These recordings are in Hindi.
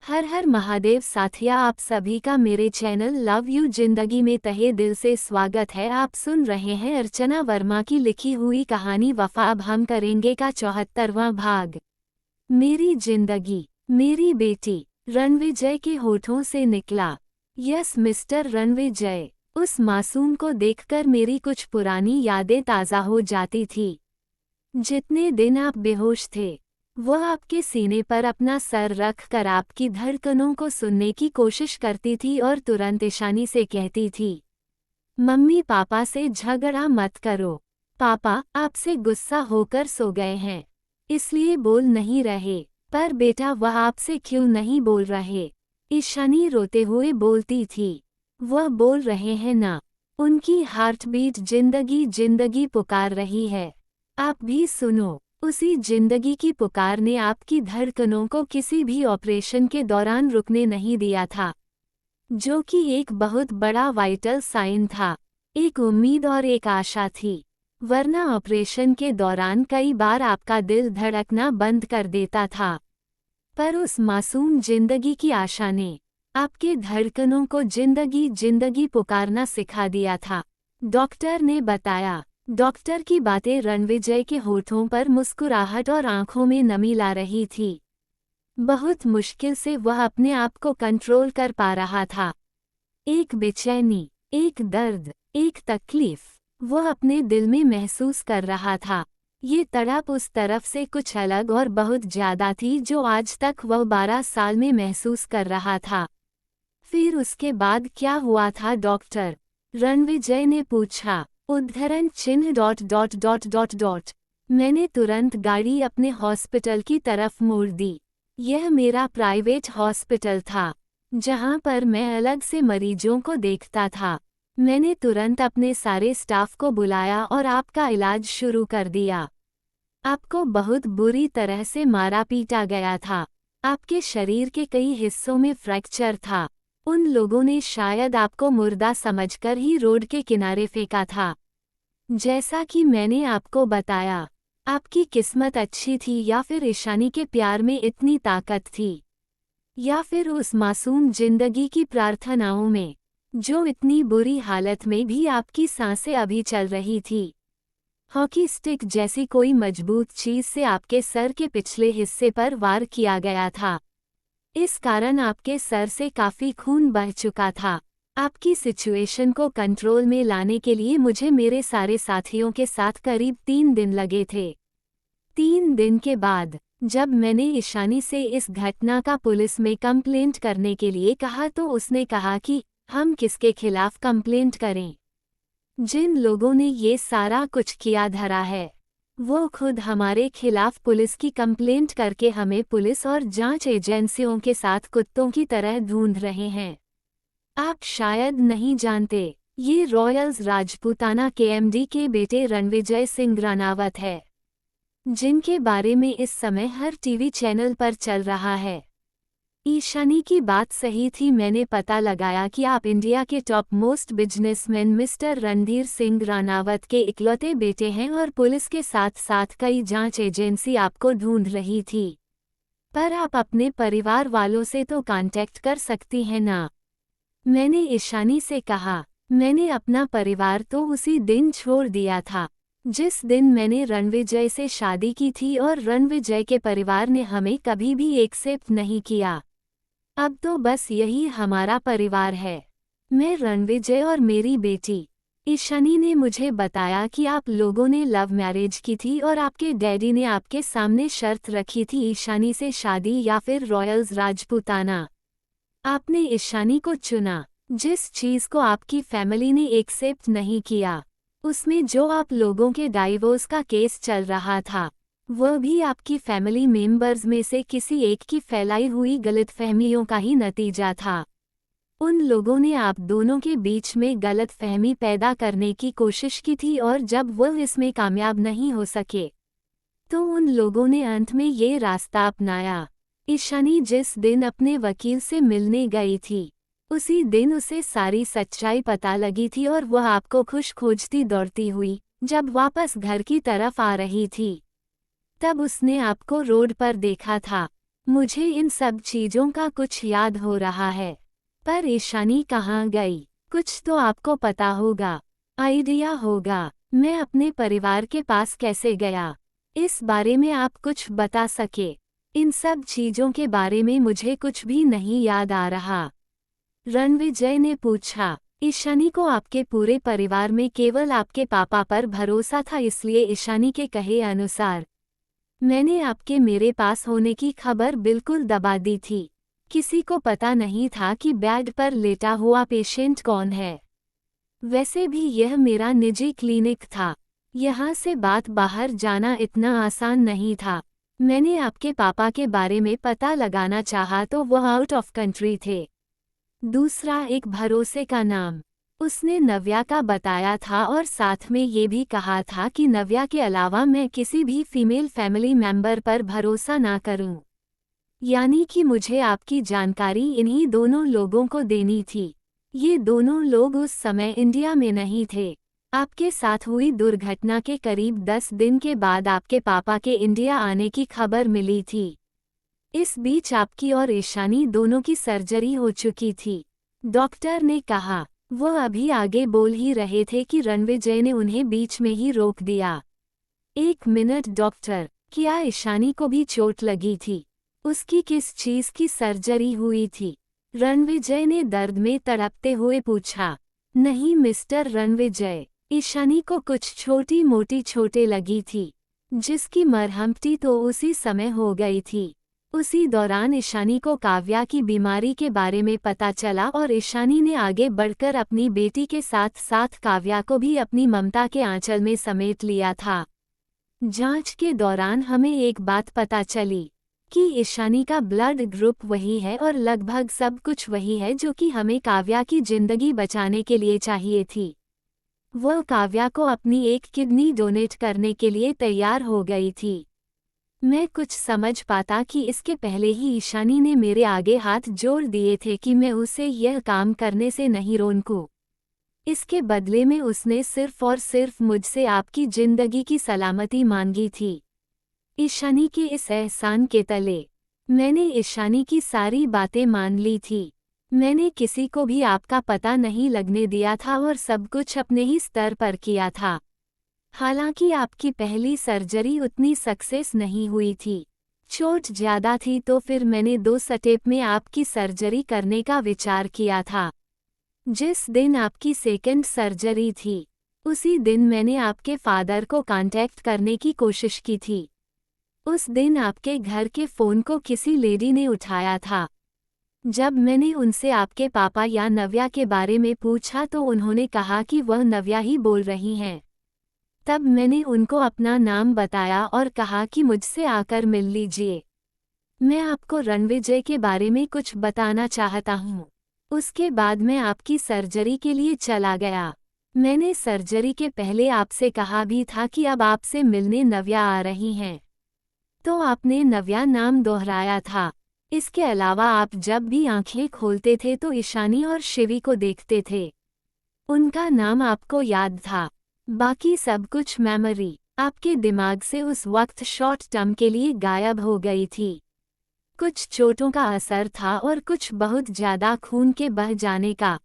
हर हर महादेव साथिया, आप सभी का मेरे चैनल लव यू जिंदगी में तहे दिल से स्वागत है। आप सुन रहे हैं अर्चना वर्मा की लिखी हुई कहानी वफा। अब हम करेंगे का 74वां भाग। मेरी जिंदगी, मेरी बेटी। रणविजय के होठों से निकला, यस मिस्टर रणविजय। उस मासूम को देखकर मेरी कुछ पुरानी यादें ताज़ा हो जाती थी। जितने दिन आप बेहोश थे, वह आपके सीने पर अपना सर रख कर आपकी धड़कनों को सुनने की कोशिश करती थी और तुरंत ईशानी से कहती थी, मम्मी पापा से झगड़ा मत करो। पापा आपसे गुस्सा होकर सो गए हैं, इसलिए बोल नहीं रहे। पर बेटा, वह आपसे क्यों नहीं बोल रहे? ईशानी रोते हुए बोलती थी। वह बोल रहे हैं ना, उनकी हार्ट बीट जिंदगी जिंदगी पुकार रही है। आप भी सुनो। उसी जिंदगी की पुकार ने आपकी धड़कनों को किसी भी ऑपरेशन के दौरान रुकने नहीं दिया था, जो कि एक बहुत बड़ा वाइटल साइन था, एक उम्मीद और एक आशा थी। वरना ऑपरेशन के दौरान कई बार आपका दिल धड़कना बंद कर देता था। पर उस मासूम जिंदगी की आशा ने आपके धड़कनों को जिंदगी जिंदगी पुकारना सिखा दिया था, डॉक्टर ने बताया। डॉक्टर की बातें रणविजय के होठों पर मुस्कुराहट और आंखों में नमी ला रही थी। बहुत मुश्किल से वह अपने आप को कंट्रोल कर पा रहा था। एक बेचैनी, एक दर्द, एक तकलीफ वह अपने दिल में महसूस कर रहा था। ये तड़प उस तरफ से कुछ अलग और बहुत ज्यादा थी जो आज तक वह 12 साल में महसूस कर रहा था। फिर उसके बाद क्या हुआ था डॉक्टर? रणविजय ने पूछा। उद्धरण चिन्ह dot dot dot dot dot. मैंने तुरंत गाड़ी अपने हॉस्पिटल की तरफ मोड़ दी। यह मेरा प्राइवेट हॉस्पिटल था, जहां पर मैं अलग से मरीजों को देखता था। मैंने तुरंत अपने सारे स्टाफ को बुलाया और आपका इलाज शुरू कर दिया। आपको बहुत बुरी तरह से मारा पीटा गया था। आपके शरीर के कई हिस्सों में फ्रैक्चर था। उन लोगों ने शायद आपको मुर्दा समझकर ही रोड के किनारे फेंका था। जैसा कि मैंने आपको बताया, आपकी किस्मत अच्छी थी या फिर ईशानी के प्यार में इतनी ताकत थी, या फिर उस मासूम जिंदगी की प्रार्थनाओं में, जो इतनी बुरी हालत में भी आपकी सांसें अभी चल रही थी। हॉकी स्टिक जैसी कोई मजबूत चीज से आपके सर के पिछले हिस्से पर वार किया गया था। इस कारण आपके सर से काफी खून बह चुका था। आपकी सिचुएशन को कंट्रोल में लाने के लिए मुझे मेरे सारे साथियों के साथ करीब 3 दिन लगे थे। 3 दिन के बाद जब मैंने ईशानी से इस घटना का पुलिस में कंप्लेंट करने के लिए कहा, तो उसने कहा कि हम किसके खिलाफ कंप्लेंट करें? जिन लोगों ने ये सारा कुछ किया धरा है, वो खुद हमारे खिलाफ पुलिस की कंप्लेंट करके हमें पुलिस और जांच एजेंसियों के साथ कुत्तों की तरह ढूंढ रहे हैं। आप शायद नहीं जानते, ये रॉयल्स राजपूताना के एमडी के बेटे रणविजय सिंह रानावत है, जिनके बारे में इस समय हर टीवी चैनल पर चल रहा है। ईशानी की बात सही थी। मैंने पता लगाया कि आप इंडिया के top most businessman mister Randhir Singh Ranaut के इकलौते बेटे हैं और पुलिस के साथ साथ कई जांच एजेंसी आपको ढूंढ रही थी। पर आप अपने परिवार वालों से तो कांटेक्ट कर सकती हैं ना? मैंने ईशानी से कहा। मैंने अपना परिवार तो उसी दिन छोड़ दिया था जिस दिन मैंने रणविजय से शादी की थी, और रणविजय के परिवार ने हमें कभी भी एक्सेप्ट नहीं किया। अब तो बस यही हमारा परिवार है, मैं, रणविजय और मेरी बेटी। ईशानी ने मुझे बताया कि आप लोगों ने लव मैरिज की थी और आपके डैडी ने आपके सामने शर्त रखी थी, ईशानी से शादी या फिर रॉयल्स राजपूताना। आपने ईशानी को चुना। जिस चीज को आपकी फैमिली ने एक्सेप्ट नहीं किया, उसमें जो आप लोगों के डाइवोर्स का केस चल रहा था, वह भी आपकी फैमिली मेंबर्स में से किसी एक की फैलाई हुई गलतफहमियों का ही नतीजा था। उन लोगों ने आप दोनों के बीच में गलतफहमी पैदा करने की कोशिश की थी, और जब वह इसमें कामयाब नहीं हो सके, तो उन लोगों ने अंत में ये रास्ता अपनाया। ईशानी जिस दिन अपने वकील से मिलने गई थी, उसी दिन उसे सारी सच्चाई पता लगी थी और वह आपको खुश खोजती दौड़ती हुई जब वापस घर की तरफ आ रही थी, तब उसने आपको रोड पर देखा था। मुझे इन सब चीजों का कुछ याद हो रहा है। पर ईशानी कहाँ गई? कुछ तो आपको पता होगा, आइडिया होगा। मैं अपने परिवार के पास कैसे गया? इस बारे में आप कुछ बता सके? इन सब चीजों के बारे में मुझे कुछ भी नहीं याद आ रहा। रणविजय ने पूछा। ईशानी को आपके पूरे परिवार में केवल आपके पापा पर भरोसा था, इसलिए ईशानी के कहे अनुसार मैंने आपके मेरे पास होने की खबर बिल्कुल दबा दी थी। किसी को पता नहीं था कि बेड पर लेटा हुआ पेशेंट कौन है। वैसे भी यह मेरा निजी क्लिनिक था। यहाँ से बात बाहर जाना इतना आसान नहीं था। मैंने आपके पापा के बारे में पता लगाना चाहा तो वह आउट ऑफ कंट्री थे। दूसरा एक भरोसे का नाम उसने नव्या का बताया था और साथ में ये भी कहा था कि नव्या के अलावा मैं किसी भी फीमेल फैमिली मेंबर पर भरोसा ना करूं। यानी कि मुझे आपकी जानकारी इन्हीं दोनों लोगों को देनी थी। ये दोनों लोग उस समय इंडिया में नहीं थे। आपके साथ हुई दुर्घटना के करीब 10 दिन के बाद आपके पापा के इंडिया आने की खबर मिली थी। इस बीच आपकी और ईशानी दोनों की सर्जरी हो चुकी थी। डॉक्टर ने कहा। वह अभी आगे बोल ही रहे थे कि रणविजय ने उन्हें बीच में ही रोक दिया। एक मिनट डॉक्टर, क्या ईशानी को भी चोट लगी थी? उसकी किस चीज की सर्जरी हुई थी? रणविजय ने दर्द में तड़पते हुए पूछा। नहीं मिस्टर रणविजय, ईशानी को कुछ छोटी मोटी चोटें लगी थी, जिसकी मरहमती तो उसी समय हो गई थी। उसी दौरान ईशानी को काव्या की बीमारी के बारे में पता चला और ईशानी ने आगे बढ़कर अपनी बेटी के साथ साथ काव्या को भी अपनी ममता के आंचल में समेट लिया था। जांच के दौरान हमें एक बात पता चली कि ईशानी का ब्लड ग्रुप वही है और लगभग सब कुछ वही है जो कि हमें काव्या की जिंदगी बचाने के लिए चाहिए थी। वह काव्या को अपनी एक किडनी डोनेट करने के लिए तैयार हो गई थी। मैं कुछ समझ पाता कि इसके पहले ही ईशानी ने मेरे आगे हाथ जोड़ दिए थे कि मैं उसे यह काम करने से नहीं रोकूं। इसके बदले में उसने सिर्फ और सिर्फ मुझसे आपकी जिंदगी की सलामती मांगी थी। ईशानी के इस एहसान के तले मैंने ईशानी की सारी बातें मान ली थी। मैंने किसी को भी आपका पता नहीं लगने दिया था और सब कुछ अपने ही स्तर पर किया था। हालांकि आपकी पहली सर्जरी उतनी सक्सेस नहीं हुई थी। चोट ज़्यादा थी तो फिर मैंने 2 स्टेप में आपकी सर्जरी करने का विचार किया था। जिस दिन आपकी सेकंड सर्जरी थी, उसी दिन मैंने आपके फादर को कांटेक्ट करने की कोशिश की थी। उस दिन आपके घर के फ़ोन को किसी लेडी ने उठाया था। जब मैंने उनसे आपके पापा या नव्या के बारे में पूछा तो उन्होंने कहा कि वह नव्या ही बोल रही हैं। तब मैंने उनको अपना नाम बताया और कहा कि मुझसे आकर मिल लीजिए। मैं आपको रणविजय के बारे में कुछ बताना चाहता हूँ। उसके बाद मैं आपकी सर्जरी के लिए चला गया। मैंने सर्जरी के पहले आपसे कहा भी था कि अब आपसे मिलने नव्या आ रही हैं। तो आपने नव्या नाम दोहराया था। इसके अलावा आप जब भी आंखें खोलते थे तो ईशानी और शिवी को देखते थे। उनका नाम आपको याद था। बाकी सब कुछ मेमोरी आपके दिमाग से उस वक्त शॉर्ट टर्म के लिए गायब हो गई थी। कुछ चोटों का असर था और कुछ बहुत ज्यादा खून के बह जाने का।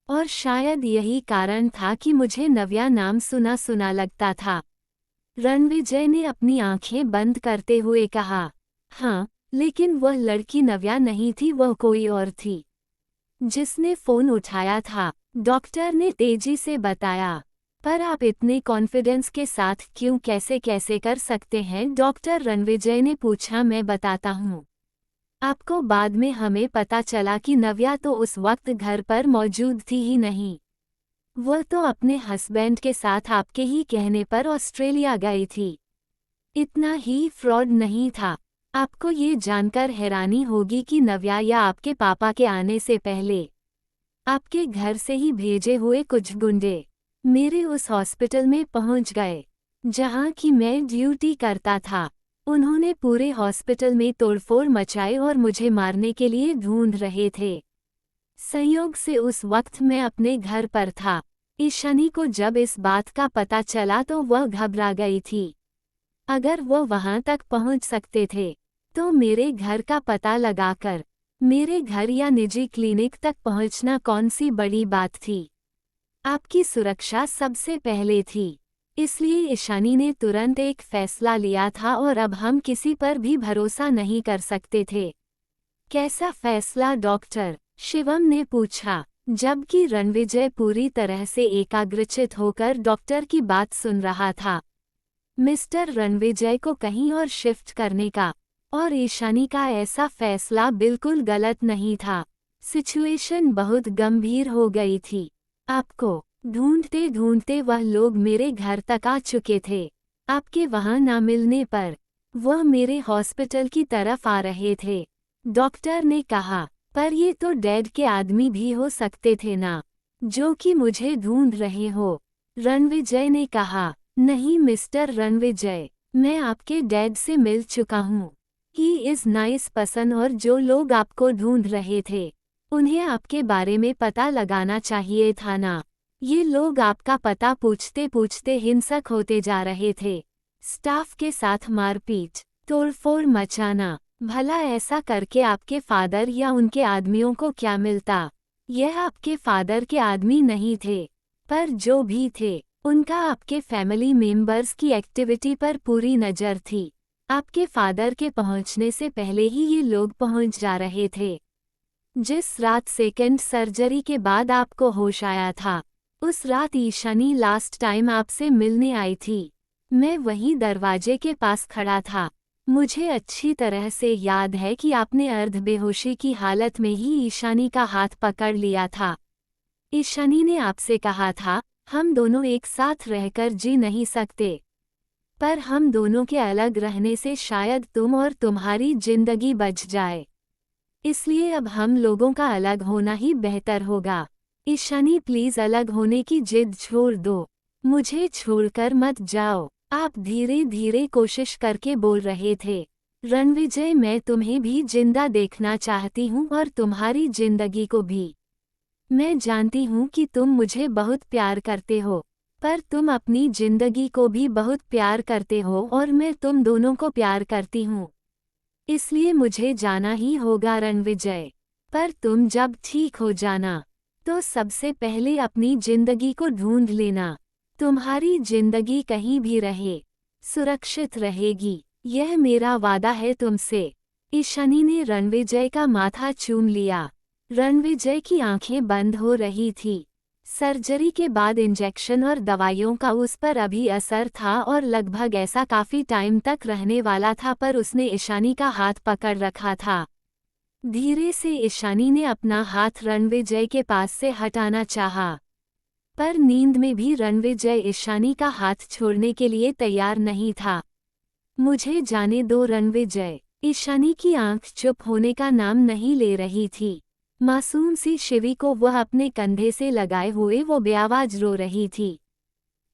और शायद यही कारण था कि मुझे नव्या नाम सुना सुना लगता था। रणविजय ने अपनी आंखें बंद करते हुए कहा। हाँ, लेकिन वह लड़की नव्या नहीं थी, वह कोई और थी जिसने फोन उठाया था, डॉक्टर ने तेजी से बताया। पर आप इतने कॉन्फिडेंस के साथ क्यों कैसे कैसे कर सकते हैं? डॉक्टर रणविजय ने पूछा। मैं बताता हूँ आपको। बाद में हमें पता चला कि नव्या तो उस वक्त घर पर मौजूद थी ही नहीं। वह तो अपने हस्बैंड के साथ आपके ही कहने पर ऑस्ट्रेलिया गई थी। इतना ही फ्रॉड नहीं था। आपको ये जानकर हैरानी होगी कि नव्या या आपके पापा के आने से पहले आपके घर से ही भेजे हुए कुछ गुंडे मेरे उस हॉस्पिटल में पहुंच गए जहां कि मैं ड्यूटी करता था। उन्होंने पूरे हॉस्पिटल में तोड़फोड़ मचाई और मुझे मारने के लिए ढूंढ रहे थे। संयोग से उस वक्त मैं अपने घर पर था। ईशानी को जब इस बात का पता चला तो वह घबरा गई थी। अगर वह वहां तक पहुंच सकते थे तो मेरे घर का पता लगाकर मेरे घर या निजी क्लिनिक तक पहुंचना कौन सी बड़ी बात थी। आपकी सुरक्षा सबसे पहले थी। इसलिए ईशानी ने तुरंत एक फैसला लिया था और अब हम किसी पर भी भरोसा नहीं कर सकते थे। कैसा फैसला डॉक्टर? शिवम ने पूछा, जबकि रणविजय पूरी तरह से एकाग्रचित होकर डॉक्टर की बात सुन रहा था। मिस्टर रणविजय को कहीं और शिफ्ट करने का और ईशानी का ऐसा फैसला बिल्कुल गलत नहीं था। सिचुएशन बहुत गंभीर हो गई थी। आपको ढूंढते ढूंढते वह लोग मेरे घर तक आ चुके थे। आपके वहां ना मिलने पर वह मेरे हॉस्पिटल की तरफ आ रहे थे। डॉक्टर ने कहा, पर ये तो डेड के आदमी भी हो सकते थे ना, जो कि मुझे ढूंढ रहे हो। रणविजय ने कहा, नहीं मिस्टर रणविजय, मैं आपके डैड से मिल चुका हूँ। ही इज़ नाइस पर्सन और जो लोग आपको ढूंढ रहे थे उन्हें आपके बारे में पता लगाना चाहिए था ना। ये लोग आपका पता पूछते पूछते हिंसक होते जा रहे थे। स्टाफ के साथ मारपीट, तोड़फोड़ मचाना। भला ऐसा करके आपके फादर या उनके आदमियों को क्या मिलता? यह आपके फादर के आदमी नहीं थे, पर जो भी थे उनका आपके फैमिली मेंबर्स की एक्टिविटी पर पूरी नज़र थी। आपके फादर के पहुंचने से पहले ही ये लोग पहुंच जा रहे थे। जिस रात सेकेंड सर्जरी के बाद आपको होश आया था, उस रात ईशानी लास्ट टाइम आपसे मिलने आई थी। मैं वहीं दरवाजे के पास खड़ा था। मुझे अच्छी तरह से याद है कि आपने अर्ध बेहोशी की हालत में ही ईशानी का हाथ पकड़ लिया था। ईशानी ने आपसे कहा था, हम दोनों एक साथ रहकर जी नहीं सकते, पर हम दोनों के अलग रहने से शायद तुम और तुम्हारी जिंदगी बच जाए। इसलिए अब हम लोगों का अलग होना ही बेहतर होगा। ईशानी प्लीज अलग होने की जिद छोड़ दो। मुझे छोड़कर मत जाओ। आप धीरे धीरे कोशिश करके बोल रहे थे। रणविजय, मैं तुम्हें भी जिंदा देखना चाहती हूँ और तुम्हारी जिंदगी को भी। मैं जानती हूँ कि तुम मुझे बहुत प्यार करते हो, पर तुम अपनी जिंदगी को भी बहुत प्यार करते हो और मैं तुम दोनों को प्यार करती हूँ। इसलिए मुझे जाना ही होगा रणविजय। पर तुम जब ठीक हो जाना, तो सबसे पहले अपनी जिंदगी को ढूंढ लेना। तुम्हारी जिंदगी कहीं भी रहे, सुरक्षित रहेगी। यह मेरा वादा है तुमसे। ईशानी ने रणविजय का माथा चूम लिया। रणविजय की आंखें बंद हो रही थी। सर्जरी के बाद इंजेक्शन और दवाइयों का उस पर अभी असर था और लगभग ऐसा काफी टाइम तक रहने वाला था, पर उसने ईशानी का हाथ पकड़ रखा था। धीरे से ईशानी ने अपना हाथ रणविजय के पास से हटाना चाहा, पर नींद में भी रणविजय ईशानी का हाथ छोड़ने के लिए तैयार नहीं था। मुझे जाने दो रणविजय। ईशानी की आंख चुप होने का नाम नहीं ले रही थी। मासूम सी शिवी को वह अपने कंधे से लगाए हुए वो बेआवाज रो रही थी।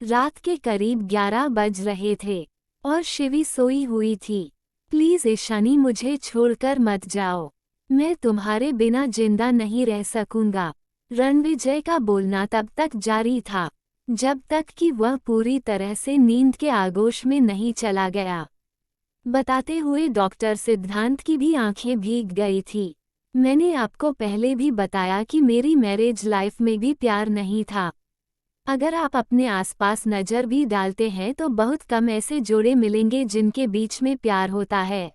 रात के करीब 11 बज रहे थे और शिवी सोई हुई थी। प्लीज ईशानी, मुझे छोड़कर मत जाओ। मैं तुम्हारे बिना जिंदा नहीं रह सकूंगा। रणविजय का बोलना तब तक जारी था जब तक कि वह पूरी तरह से नींद के आगोश में नहीं चला गया। बताते हुए डॉक्टर सिद्धांत की भी आंखें भीग गई थी। मैंने आपको पहले भी बताया कि मेरी मैरिज लाइफ में भी प्यार नहीं था। अगर आप अपने आसपास नज़र भी डालते हैं तो बहुत कम ऐसे जोड़े मिलेंगे जिनके बीच में प्यार होता है।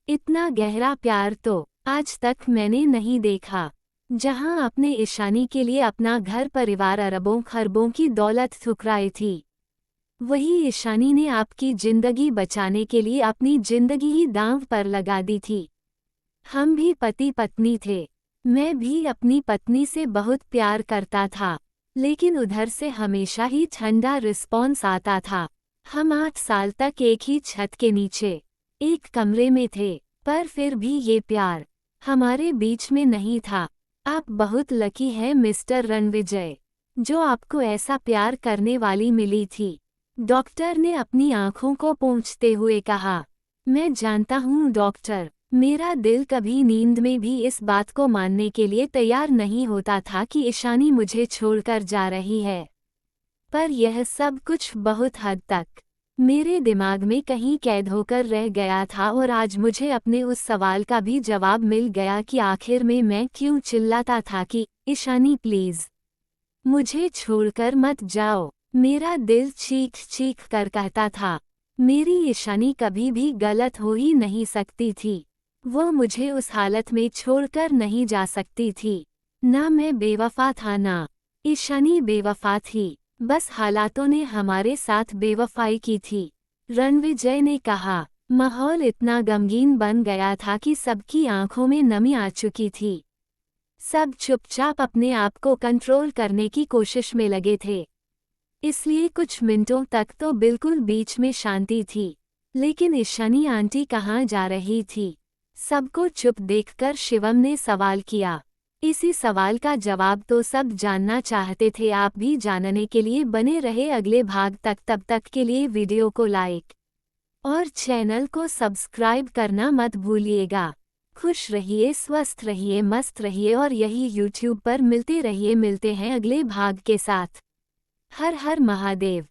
इतना गहरा प्यार तो आज तक मैंने नहीं देखा। जहां आपने ईशानी के लिए अपना घर परिवार अरबों खरबों की दौलत ठुकराई थी, वही ईशानी ने आपकी जिंदगी बचाने के लिए अपनी जिंदगी ही दांव पर लगा दी थी। हम भी पति पत्नी थे। मैं भी अपनी पत्नी से बहुत प्यार करता था, लेकिन उधर से हमेशा ही ठंडा रिस्पॉन्स आता था। हम 8 साल तक एक ही छत के नीचे एक कमरे में थे, पर फिर भी ये प्यार हमारे बीच में नहीं था। आप बहुत लकी हैं मिस्टर रणविजय, जो आपको ऐसा प्यार करने वाली मिली थी। डॉक्टर ने अपनी आंखों को पोंछते हुए कहा। मैं जानता हूँ डॉक्टर, मेरा दिल कभी नींद में भी इस बात को मानने के लिए तैयार नहीं होता था कि ईशानी मुझे छोड़कर जा रही है, पर यह सब कुछ बहुत हद तक मेरे दिमाग में कहीं कैद होकर रह गया था और आज मुझे अपने उस सवाल का भी जवाब मिल गया कि आखिर में मैं क्यों चिल्लाता था कि ईशानी प्लीज मुझे छोड़कर मत जाओ। मेरा दिल चीख चीख कर कहता था मेरी ईशानी कभी भी गलत हो ही नहीं सकती थी। वो मुझे उस हालत में छोड़कर नहीं जा सकती थी। ना मैं बेवफा था ना ईशानी बेवफा थी, बस हालातों ने हमारे साथ बेवफाई की थी। रणविजय ने कहा। माहौल इतना गमगीन बन गया था कि सबकी आंखों में नमी आ चुकी थी। सब चुपचाप अपने आप को कंट्रोल करने की कोशिश में लगे थे। इसलिए कुछ मिनटों तक तो बिल्कुल बीच में शांति थी। लेकिन ईशानी आंटी कहाँ जा रही थी? सबको चुप देखकर शिवम ने सवाल किया। इसी सवाल का जवाब तो सब जानना चाहते थे। आप भी जानने के लिए बने रहे अगले भाग तक। तब तक के लिए वीडियो को लाइक और चैनल को सब्सक्राइब करना मत भूलिएगा। खुश रहिए, स्वस्थ रहिए, मस्त रहिए और यही यूट्यूब पर मिलते रहिए। मिलते हैं अगले भाग के साथ। हर हर महादेव।